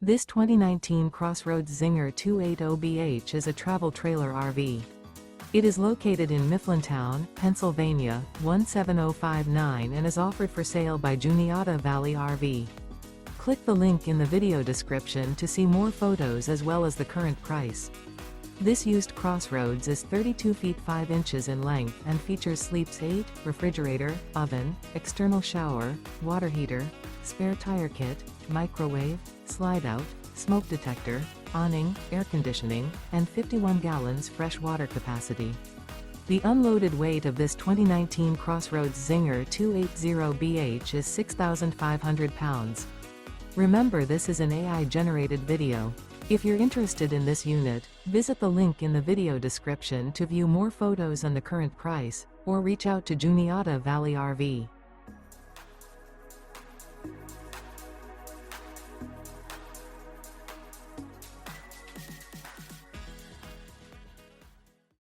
This 2019 CrossRoads Zinger 280BH is a travel trailer RV. It is located in Mifflintown, Pennsylvania, 17059 and is offered for sale by Juniata Valley RV. Click the link in the video description to see more photos as well as the current price. This used CrossRoads is 32 feet 5 inches in length and features sleeps 8, refrigerator, oven, external shower, water heater, spare tire kit, microwave, slide-out, smoke detector, awning, air conditioning, and 51 gallons fresh water capacity. The unloaded weight of this 2019 CrossRoads Zinger 280BH is 6,500 pounds. Remember, this is an AI-generated video. If you're interested in this unit, visit the link in the video description to view more photos and the current price, or reach out to Juniata Valley RV.